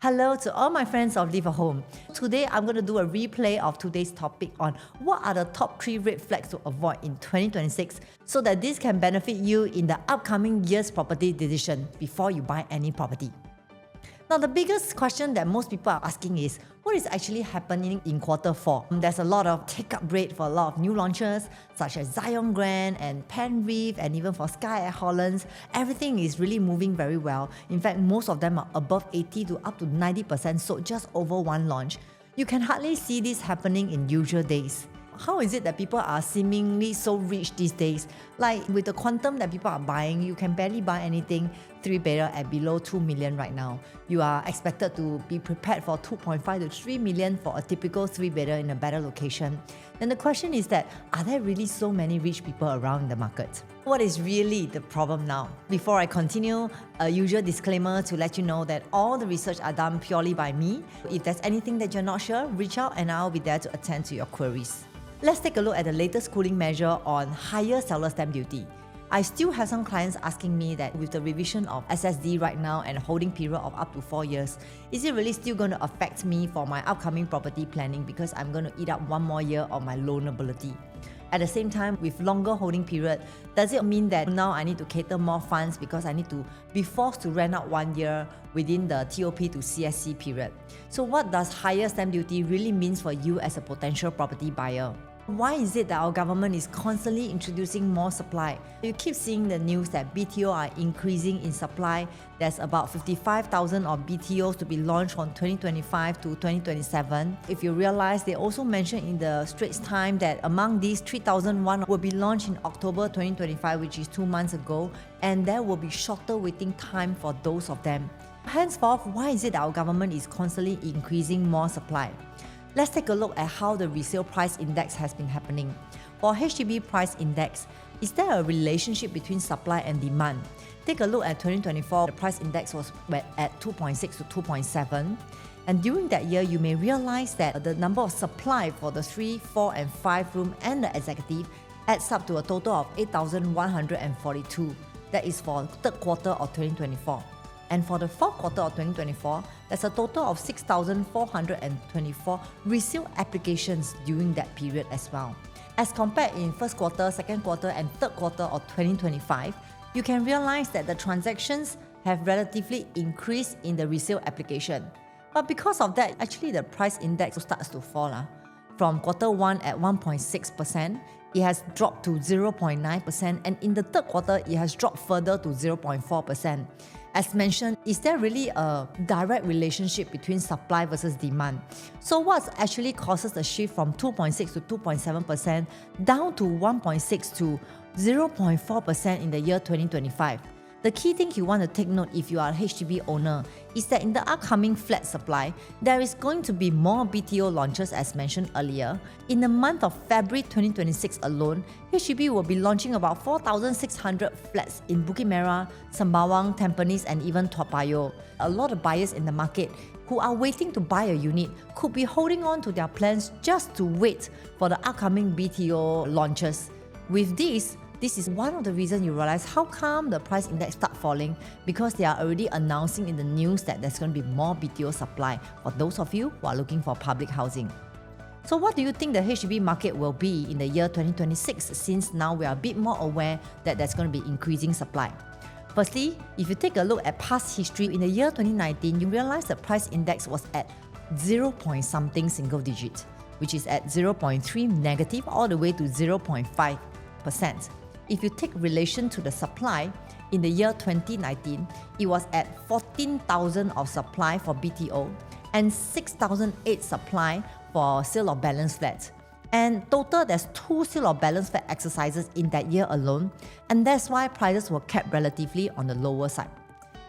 Hello to all my friends of Live at Home. Today I'm going to do a replay of today's topic on what are the top 3 red flags to avoid in 2026 so that this can benefit you in the upcoming year's property decision before you buy any property. Now, the biggest question that most people are asking is, what is actually happening in quarter 4? There's a lot of take-up rate for a lot of new launches, such as Zion Grand and Penreef, and even for Sky at Hollands. Everything is really moving very well. In fact, most of them are above 80 to up to 90% sold just over one launch. You can hardly see this happening in usual days. How is it that people are seemingly so rich these days? Like with the quantum that people are buying, you can barely buy anything 3-bedder at below 2 million right now. You are expected to be prepared for 2.5 to 3 million for a typical 3-bedder in a better location. Then the question is that, are there really so many rich people around in the market? What is really the problem now? Before I continue, a usual disclaimer to let you know that all the research are done purely by me. If there's anything that you're not sure, reach out and I'll be there to attend to your queries. Let's take a look at the latest cooling measure on higher seller stamp duty. I still have some clients asking me that with the revision of SSD right now and a holding period of up to 4 years, is it really still going to affect me for my upcoming property planning because I'm going to eat up 1 more year of my loanability? At the same time, with longer holding period, does it mean that now I need to cater more funds because I need to be forced to rent out 1 year within the TOP to CSC period? So what does higher stamp duty really means for you as a potential property buyer? Why is it that our government is constantly introducing more supply? You keep seeing the news that BTO are increasing in supply. There's about 55,000 of BTOs to be launched from 2025 to 2027. If you realize, they also mentioned in the Straits Times that among these, 3,001 will be launched in October 2025, which is 2 months ago, and there will be shorter waiting time for those of them. Henceforth, why is it that our government is constantly increasing more supply? Let's take a look at how the resale price index has been happening. For HDB price index, is there a relationship between supply and demand? Take a look at 2024, the price index was at 2.6 to 2.7. And during that year, you may realize that the number of supply for the 3, 4 and 5 room and the executive adds up to a total of 8,142. That is for third quarter of 2024. And for the fourth quarter of 2024, there's a total of 6,424 resale applications during that period as well. As compared in first quarter, second quarter, and third quarter of 2025, you can realize that the transactions have relatively increased in the resale application. But because of that, actually the price index starts to fall. From quarter 1 at 1.6%, it has dropped to 0.9%, and in the third quarter, it has dropped further to 0.4%. As mentioned, is there really a direct relationship between supply versus demand? So what actually causes the shift from 2.6 to 2.7% down to 1.6 to 0.4% in the year 2025? The key thing you want to take note if you are a HDB owner is that in the upcoming flat supply, there is going to be more BTO launches as mentioned earlier. In the month of February 2026 alone, HDB will be launching about 4,600 flats in Bukit Merah, Sembawang, Tampines and even Toa Payoh. A lot of buyers in the market who are waiting to buy a unit could be holding on to their plans just to wait for the upcoming BTO launches. With this is one of the reasons you realize how come the price index start falling, because they are already announcing in the news that there's going to be more BTO supply for those of you who are looking for public housing. So what do you think the HDB market will be in the year 2026, since now we are a bit more aware that there's going to be increasing supply? Firstly, if you take a look at past history, in the year 2019, you realize the price index was at 0 point something single digit, which is at 0.3 negative all the way to 0.5%. If you take relation to the supply, in the year 2019, it was at 14,000 of supply for BTO and 6,008 supply for sale of balance flats. And total, there's 2 sale of balance flat exercises in that year alone, and that's why prices were kept relatively on the lower side.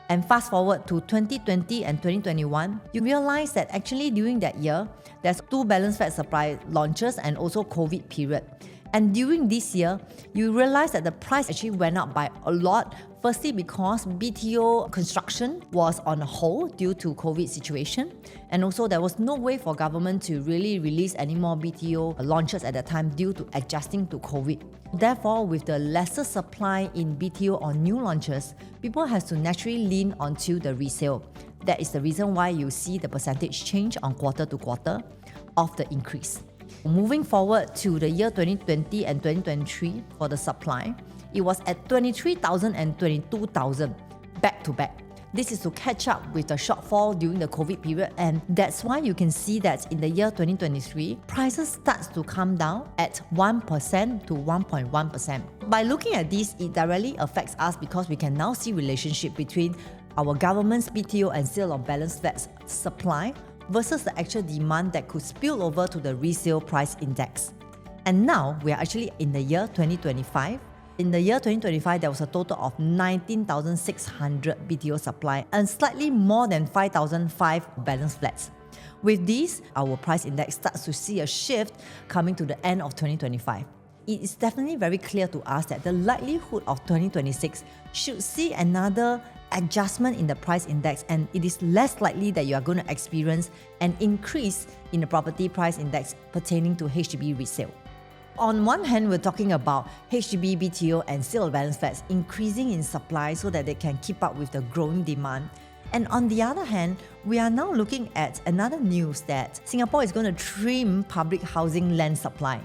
And fast forward to 2020 and 2021, you realize that actually during that year, there's 2 balance flat supply launches and also COVID period. And during this year, you realize that the price actually went up by a lot. Firstly, because BTO construction was on hold due to COVID situation. And also there was no way for government to really release any more BTO launches at that time due to adjusting to COVID. Therefore, with the lesser supply in BTO or new launches, people have to naturally lean onto the resale. That is the reason why you see the percentage change on quarter to quarter of the increase. Moving forward to the year 2020 and 2023 for the supply, it was at 23,000 and 22,000 back to back. This is to catch up with the shortfall during the COVID period, and that's why you can see that in the year 2023, prices starts to come down at 1% to 1.1%. By looking at this, it directly affects us because we can now see relationship between our government's BTO and sale of balance flats supply versus the actual demand that could spill over to the resale price index. And now we are actually in the year 2025. In the year 2025, there was a total of 19,600 BTO supply and slightly more than 5,005 balance flats. With this, our price index starts to see a shift coming to the end of 2025. It is definitely very clear to us that the likelihood of 2026 should see another adjustment in the price index, and it is less likely that you are going to experience an increase in the property price index pertaining to HDB resale. On one hand, we're talking about HDB, BTO and sale of balance flats increasing in supply so that they can keep up with the growing demand. And on the other hand, we are now looking at another news that Singapore is going to trim public housing land supply.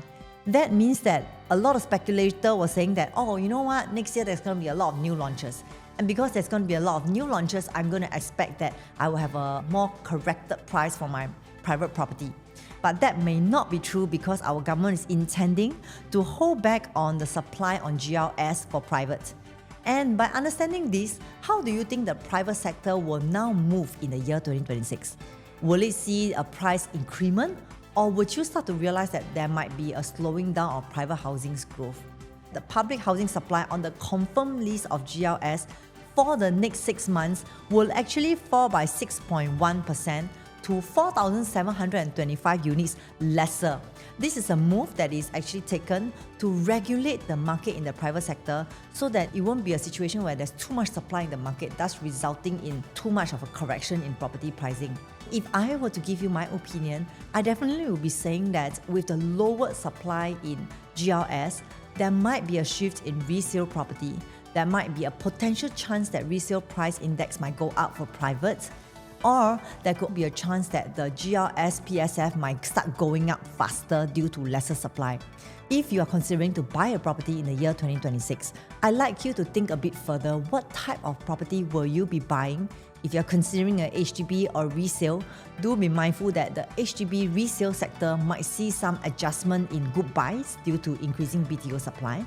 That means that a lot of speculators were saying that, oh, you know what, next year there's going to be a lot of new launches. And because there's going to be a lot of new launches, I'm going to expect that I will have a more corrected price for my private property. But that may not be true because our government is intending to hold back on the supply on GLS for private. And by understanding this, how do you think the private sector will now move in the year 2026? Will it see a price increment, or would you start to realize that there might be a slowing down of private housing's growth? The public housing supply on the confirmed list of GLS for the next 6 months will actually fall by 6.1% to 4,725 units lesser. This is a move that is actually taken to regulate the market in the private sector so that it won't be a situation where there's too much supply in the market, thus resulting in too much of a correction in property pricing. If I were to give you my opinion, I definitely will be saying that with the lowered supply in GLS, there might be a shift in resale property. There might be a potential chance that resale price index might go up for private, or there could be a chance that the GLS PSF might start going up faster due to lesser supply. If you are considering to buy a property in the year 2026, I'd like you to think a bit further. What type of property will you be buying? If you're considering a HDB or resale, do be mindful that the HDB resale sector might see some adjustment in good buys due to increasing BTO supply.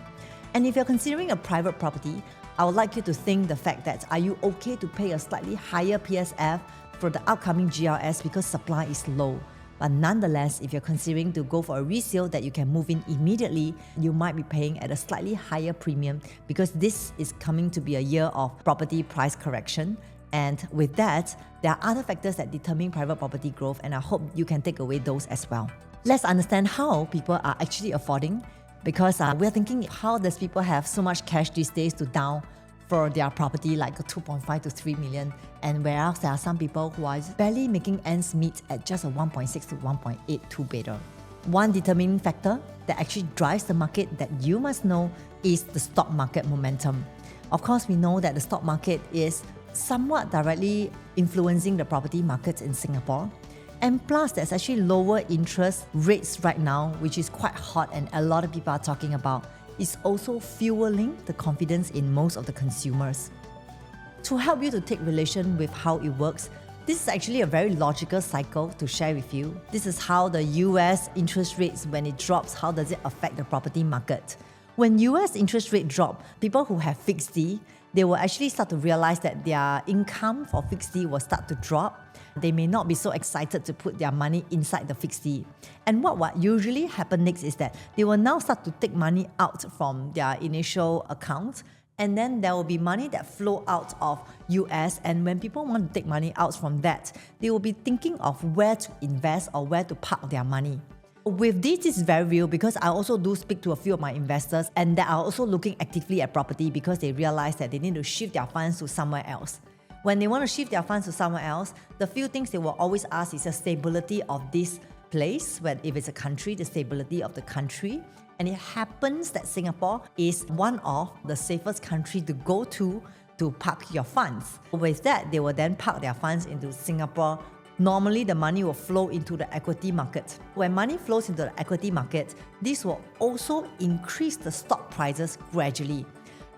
And if you're considering a private property, I would like you to think the fact that are you okay to pay a slightly higher PSF for the upcoming GLS because supply is low. But nonetheless, if you're considering to go for a resale that you can move in immediately, you might be paying at a slightly higher premium because this is coming to be a year of property price correction. And with that, there are other factors that determine private property growth, and I hope you can take away those as well. Let's understand how people are actually affording, because we're thinking, how does people have so much cash these days to down for their property like 2.5 to 3 million, and whereas there are some people who are barely making ends meet at just a 1.6 to 1.8 two-bedroom. One determining factor that actually drives the market that you must know is the stock market momentum. Of course, we know that the stock market is somewhat directly influencing the property markets in Singapore. And plus, there's actually lower interest rates right now, which is quite hot and a lot of people are talking about. It's also fueling the confidence in most of the consumers. To help you to take relation with how it works, this is actually a very logical cycle to share with you. This is how the US interest rates, when it drops, how does it affect the property market? When US interest rate drop, people who have fixed D, they will actually start to realize that their income for fixed D will start to drop. They may not be so excited to put their money inside the fixed D. And what usually happens next is that they will now start to take money out from their initial account, and then there will be money that flow out of US, and when people want to take money out from that, they will be thinking of where to invest or where to park their money. With this is very real because I also do speak to a few of my investors, and they are also looking actively at property because they realize that they need to shift their funds to somewhere else. When they want to shift their funds to somewhere else, the few things they will always ask is the stability of this place, when if it's a country, the stability of the country. And it happens that Singapore is one of the safest countries to go to to park your funds. With that, they will then park their funds into Singapore. Normally, the money will flow into the equity market. When money flows into the equity market, this will also increase the stock prices gradually.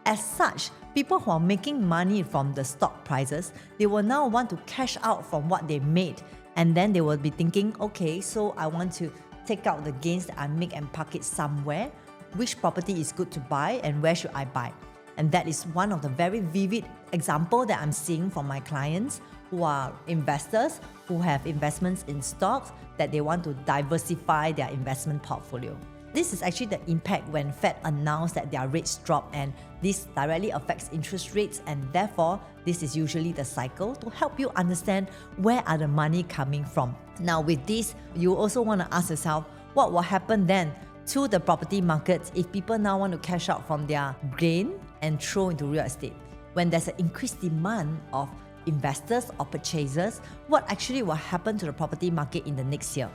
As such, people who are making money from the stock prices, they will now want to cash out from what they made. And then they will be thinking, okay, so I want to take out the gains that I make and park it somewhere. Which property is good to buy and where should I buy? And that is one of the very vivid examples that I'm seeing from my clients who are investors, who have investments in stocks, that they want to diversify their investment portfolio. This is actually the impact when Fed announced that their rates drop, and this directly affects interest rates, and therefore this is usually the cycle to help you understand where are the money coming from. Now with this, you also want to ask yourself, what will happen then to the property markets if people now want to cash out from their gain and throw into real estate? When there's an increased demand of investors or purchasers, what actually will happen to the property market in the next year?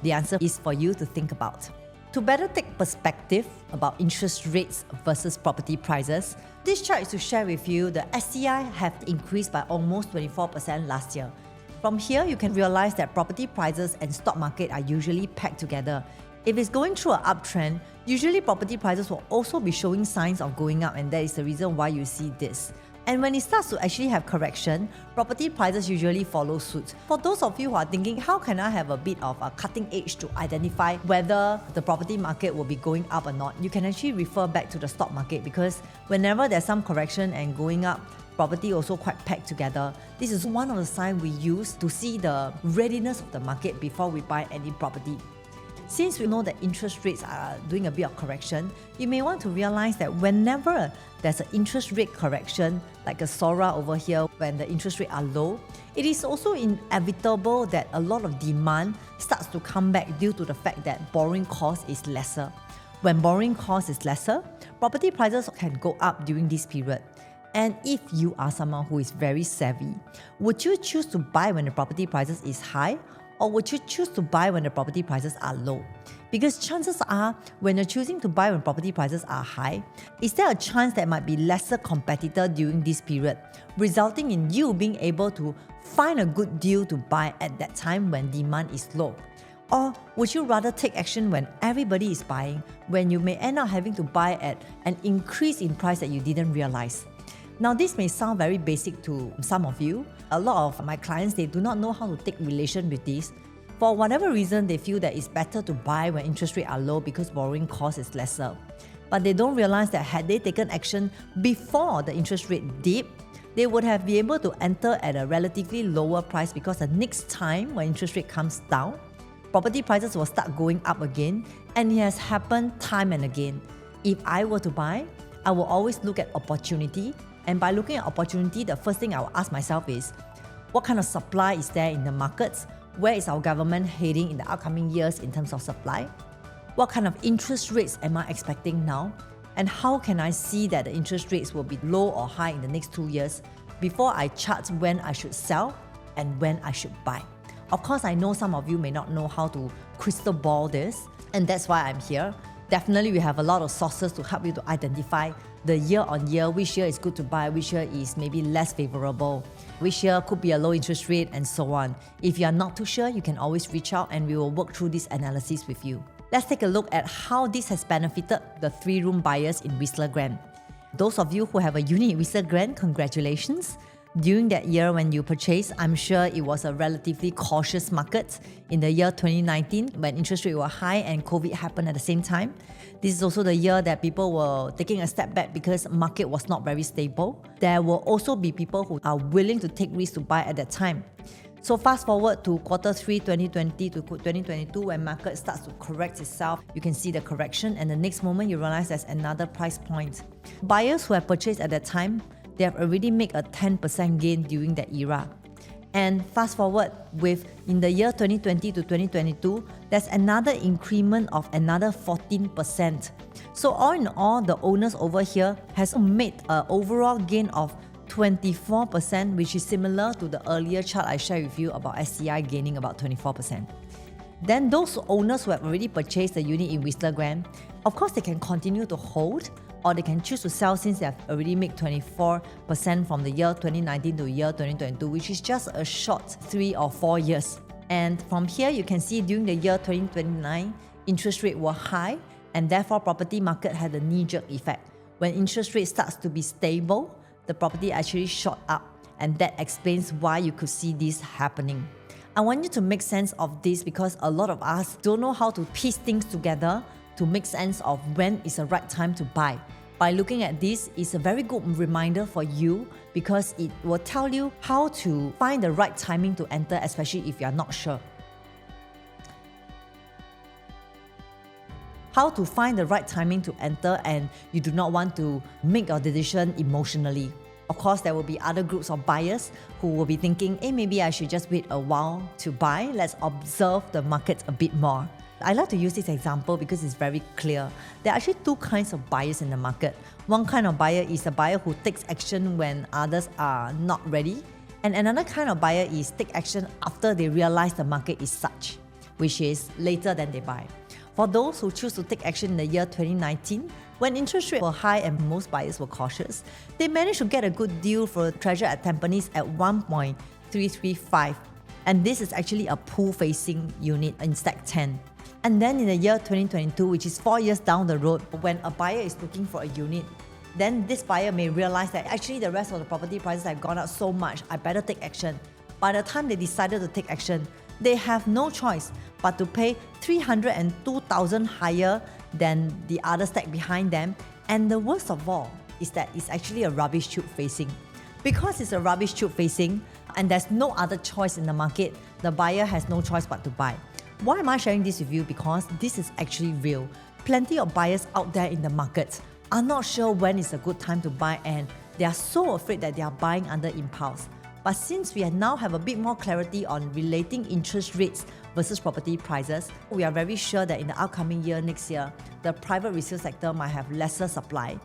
The answer is for you to think about. To better take perspective about interest rates versus property prices, this chart is to share with you the STI have increased by almost 24% last year. From here, you can realize that property prices and stock market are usually packed together. If it's going through an uptrend, usually property prices will also be showing signs of going up, and that is the reason why you see this. And when it starts to actually have correction, property prices usually follow suit. For those of you who are thinking, how can I have a bit of a cutting edge to identify whether the property market will be going up or not? You can actually refer back to the stock market, because whenever there's some correction and going up, property also quite packed together. This is one of the signs we use to see the readiness of the market before we buy any property. Since we know that interest rates are doing a bit of correction, you may want to realize that whenever there's an interest rate correction, like a SORA over here, when the interest rates are low, it is also inevitable that a lot of demand starts to come back due to the fact that borrowing cost is lesser. When borrowing cost is lesser, property prices can go up during this period. And if you are someone who is very savvy, would you choose to buy when the property prices is high, or would you choose to buy when the property prices are low? Because chances are, when you're choosing to buy when property prices are high, is there a chance that might be lesser competitor during this period, resulting in you being able to find a good deal to buy at that time when demand is low? Or would you rather take action when everybody is buying, when you may end up having to buy at an increase in price that you didn't realize? Now, this may sound very basic to some of you. A lot of my clients, they do not know how to take relation with this. For whatever reason, they feel that it's better to buy when interest rates are low because borrowing cost is lesser. But they don't realize that had they taken action before the interest rate dip, they would have been able to enter at a relatively lower price, because the next time when interest rate comes down, property prices will start going up again, and it has happened time and again. If I were to buy, I will always look at opportunity. And by looking at opportunity, the first thing I will ask myself is, what kind of supply is there in the markets? Where is our government heading in the upcoming years in terms of supply? What kind of interest rates am I expecting now? And how can I see that the interest rates will be low or high in the next 2 years before I chart when I should sell and when I should buy? Of course, I know some of you may not know how to crystal ball this, and that's why I'm here. Definitely, we have a lot of sources to help you to identify the year on year, which year is good to buy, which year is maybe less favorable, which year could be a low interest rate, and so on. If you are not too sure, you can always reach out and we will work through this analysis with you. Let's take a look at how this has benefited the 3-room buyers in Whistler Glen. Those of you who have a unit in Whistler Glen, congratulations. During that year when you purchased, I'm sure it was a relatively cautious market in the year 2019 when interest rates were high and COVID happened at the same time. This is also the year that people were taking a step back because market was not very stable. There will also be people who are willing to take risks to buy at that time. So fast forward to Q3 2020 to 2022, when market starts to correct itself, you can see the correction, and the next moment you realize there's another price point. Buyers who have purchased at that time, they have already made a 10% gain during that era. And fast forward in the year 2020 to 2022, there's another increment of another 14%. So all in all, the owners over here has made an overall gain of 24%, which is similar to the earlier chart I shared with you about STI gaining about 24%. Then those owners who have already purchased the unit in Whistler Glen, of course they can continue to hold, or they can choose to sell since they have already made 24% from the year 2019 to year 2022, which is just a short 3 or 4 years. And from here, you can see during the year 2029, interest rates were high, and therefore property market had a knee-jerk effect. When interest rate starts to be stable, the property actually shot up, and that explains why you could see this happening. I want you to make sense of this because a lot of us don't know how to piece things together to make sense of when is the right time to buy. By looking at this, it's a very good reminder for you because it will tell you how to find the right timing to enter, especially if you're not sure. How to find the right timing to enter and you do not want to make your decision emotionally. Of course, there will be other groups of buyers who will be thinking, hey, maybe I should just wait a while to buy. Let's observe the market a bit more. I like to use this example because it's very clear. There are actually two kinds of buyers in the market. One kind of buyer is a buyer who takes action when others are not ready. And another kind of buyer is take action after they realize the market is such, which is later than they buy. For those who choose to take action in the year 2019, when interest rates were high and most buyers were cautious, they managed to get a good deal for a treasure at Tampines at 1.335. And this is actually a pool-facing unit in Stack 10. And then in the year 2022, which is 4 years down the road, when a buyer is looking for a unit, then this buyer may realize that actually the rest of the property prices have gone up so much, I better take action. By the time they decided to take action, they have no choice but to pay 302,000 higher than the other stack behind them. And the worst of all is that it's actually a rubbish tube facing. Because it's a rubbish tube facing and there's no other choice in the market, the buyer has no choice but to buy. Why am I sharing this with you? Because this is actually real. Plenty of buyers out there in the market are not sure when is a good time to buy and they are so afraid that they are buying under impulse. But since we now have a bit more clarity on relating interest rates versus property prices, we are very sure that in the upcoming year, next year, the private resale sector might have lesser supply.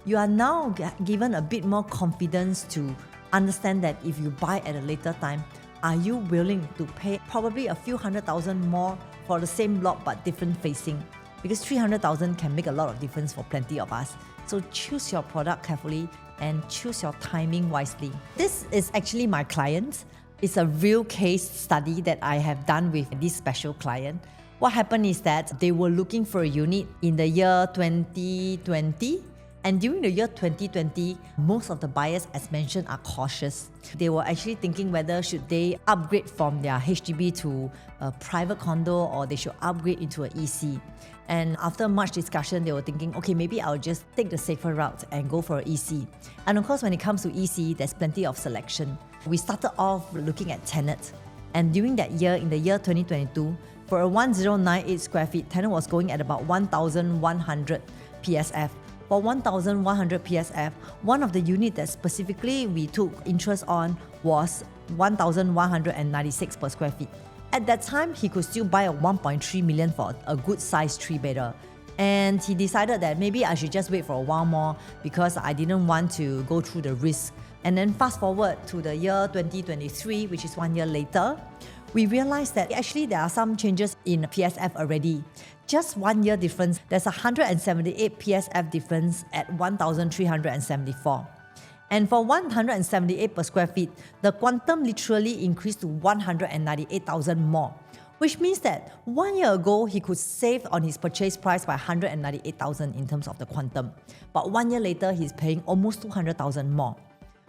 You are now given a bit more confidence to understand that if you buy at a later time, are you willing to pay probably a few 100,000 more for the same block but different facing? Because 300,000 can make a lot of difference for plenty of us. So choose your product carefully and choose your timing wisely. This is actually my client. It's a real case study that I have done with this special client. What happened is that they were looking for a unit in the year 2020. And during the year 2020, most of the buyers, as mentioned, are cautious. They were actually thinking whether should they upgrade from their HDB to a private condo or they should upgrade into an EC. And after much discussion, they were thinking, okay, maybe I'll just take the safer route and go for an EC. And of course, when it comes to EC, there's plenty of selection. We started off looking at Tenet. And during that year, in the year 2022, for a 1098 square feet, Tenet was going at about 1,100 PSF. For 1,100 PSF, one of the units that specifically we took interest on was 1,196 per square feet. At that time, he could still buy a 1.3 million for a good sized 3-bedder. And he decided that maybe I should just wait for a while more because I didn't want to go through the risk. And then fast forward to the year 2023, which is 1 year later, we realized that actually there are some changes in PSF already. Just 1 year difference, there's a 178 PSF difference at 1,374. And for 178 per square feet, the quantum literally increased to 198,000 more, which means that 1 year ago, he could save on his purchase price by 198,000 in terms of the quantum. But 1 year later, he's paying almost 200,000 more.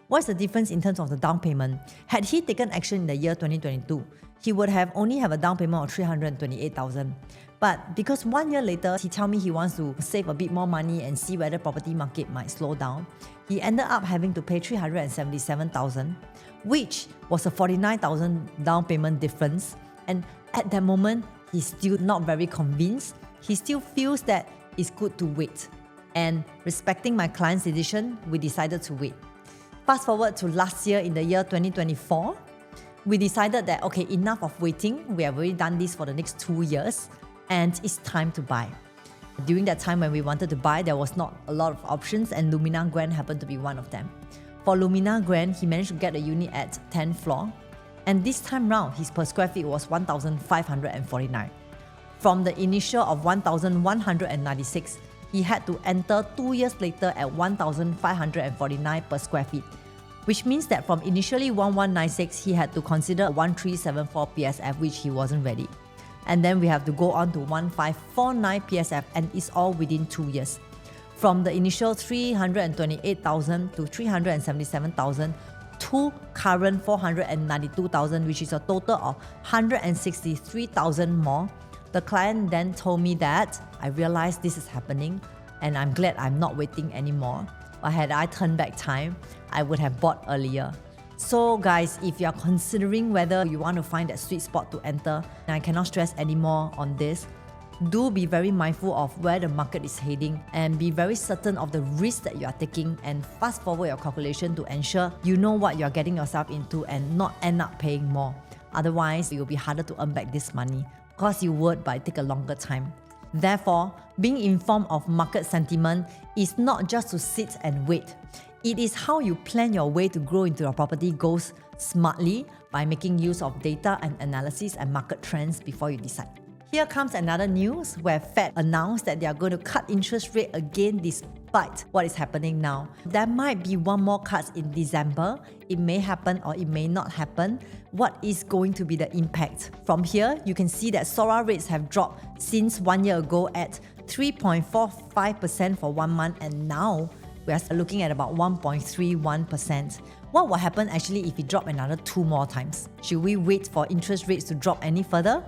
What's the difference in terms of the down payment? Had he taken action in the year 2022, he would have only have a down payment of 328,000. But because 1 year later, he told me he wants to save a bit more money and see whether property market might slow down, he ended up having to pay 377,000, which was a 49,000 down payment difference. And at that moment, he's still not very convinced. He still feels that it's good to wait. And respecting my client's decision, we decided to wait. Fast forward to last year in the year 2024, we decided that, okay, enough of waiting. We have already done this for the next 2 years and it's time to buy. During that time when we wanted to buy, there was not a lot of options and Lumina Grand happened to be one of them. For Lumina Grand, he managed to get a unit at 10th floor and this time round, his per square feet was 1,549. From the initial of 1,196, he had to enter 2 years later at 1,549 per square feet, which means that from initially 1196, he had to consider 1374 PSF, which he wasn't ready. And then we have to go on to 1549 PSF, and it's all within 2 years. From the initial 328,000 to 377,000 to current 492,000, which is a total of 163,000 more. The client then told me that I realized this is happening and I'm glad I'm not waiting anymore. But had I turned back time, I would have bought earlier. So guys, if you are considering whether you want to find that sweet spot to enter, and I cannot stress anymore on this, do be very mindful of where the market is heading and be very certain of the risk that you are taking, and fast forward your calculation to ensure you know what you're getting yourself into and not end up paying more. Otherwise, it will be harder to earn back this money. Of course you would, but it take a longer time. Therefore, being informed of market sentiment is not just to sit and wait. It is how you plan your way to grow into your property goals smartly by making use of data and analysis and market trends before you decide. Here comes another news where Fed announced that they are going to cut interest rate again despite what is happening now. There might be one more cut in December. It may happen or it may not happen. What is going to be the impact? From here, you can see that SORA rates have dropped since 1 year ago at 3.45% for 1 month, and now we are looking at about 1.31%. What will happen actually if it drop another 2 more times? Should we wait for interest rates to drop any further?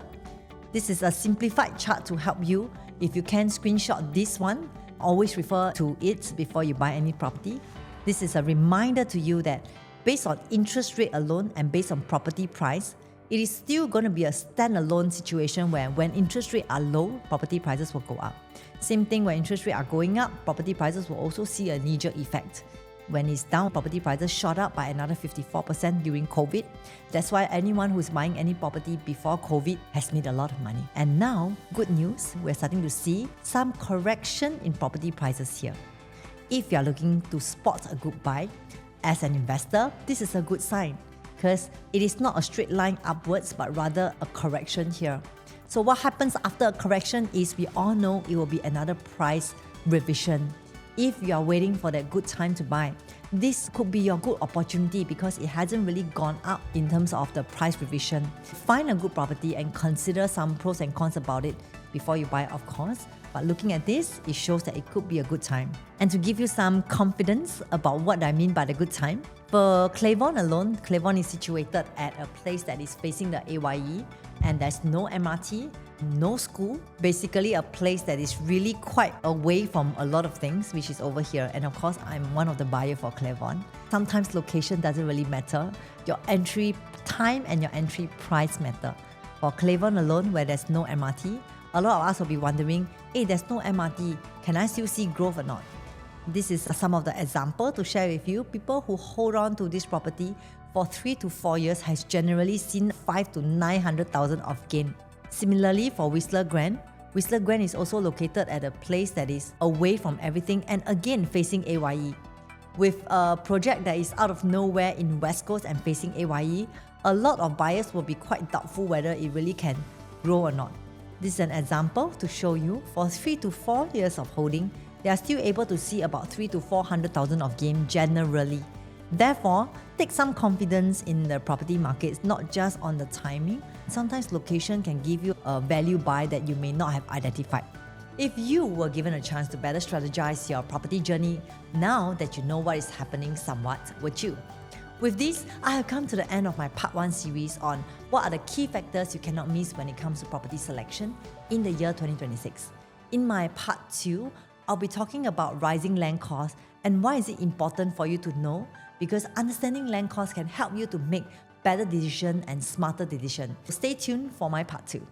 This is a simplified chart to help you. If you can screenshot this one, always refer to it before you buy any property. This is a reminder to you that based on interest rate alone and based on property price, it is still going to be a standalone situation where when interest rates are low, property prices will go up. Same thing when interest rates are going up, property prices will also see a knee-jerk effect. When it's down, property prices shot up by another 54% during COVID. That's why anyone who's buying any property before COVID has made a lot of money. And now, good news, we're starting to see some correction in property prices here. If you're looking to spot a good buy, as an investor, this is a good sign because it is not a straight line upwards, but rather a correction here. So what happens after a correction is we all know it will be another price revision. If you are waiting for that good time to buy, this could be your good opportunity because it hasn't really gone up in terms of the price revision. Find a good property and consider some pros and cons about it before you buy, of course. But looking at this, it shows that it could be a good time. And to give you some confidence about what I mean by the good time, for Claiborne alone, Claiborne is situated at a place that is facing the AYE and there's no MRT, no school, basically a place that is really quite away from a lot of things, which is over here. And of course, I'm one of the buyers for Claiborne. Sometimes location doesn't really matter. Your entry time and your entry price matter. For Claiborne alone, where there's no MRT, a lot of us will be wondering, hey, there's no MRT, can I still see growth or not? This is some of the example to share with you. People who hold on to this property for 3 to 4 years has generally seen 5 to 900,000 of gain. Similarly, for Whistler Grand is also located at a place that is away from everything and again facing AYE. With a project that is out of nowhere in West Coast and facing AYE, a lot of buyers will be quite doubtful whether it really can grow or not. This is an example to show you for 3 to 4 years of holding, they are still able to see about 3 to 400,000 of gain generally. Therefore, take some confidence in the property markets, not just on the timing. Sometimes location can give you a value buy that you may not have identified. If you were given a chance to better strategize your property journey, now that you know what is happening somewhat, would you? With this, I have come to the end of my Part 1 series on what are the key factors you cannot miss when it comes to property selection in the year 2026. In my Part 2, I'll be talking about rising land costs and why is it important for you to know, because understanding land costs can help you to make better decisions and smarter decisions. Stay tuned for my Part 2.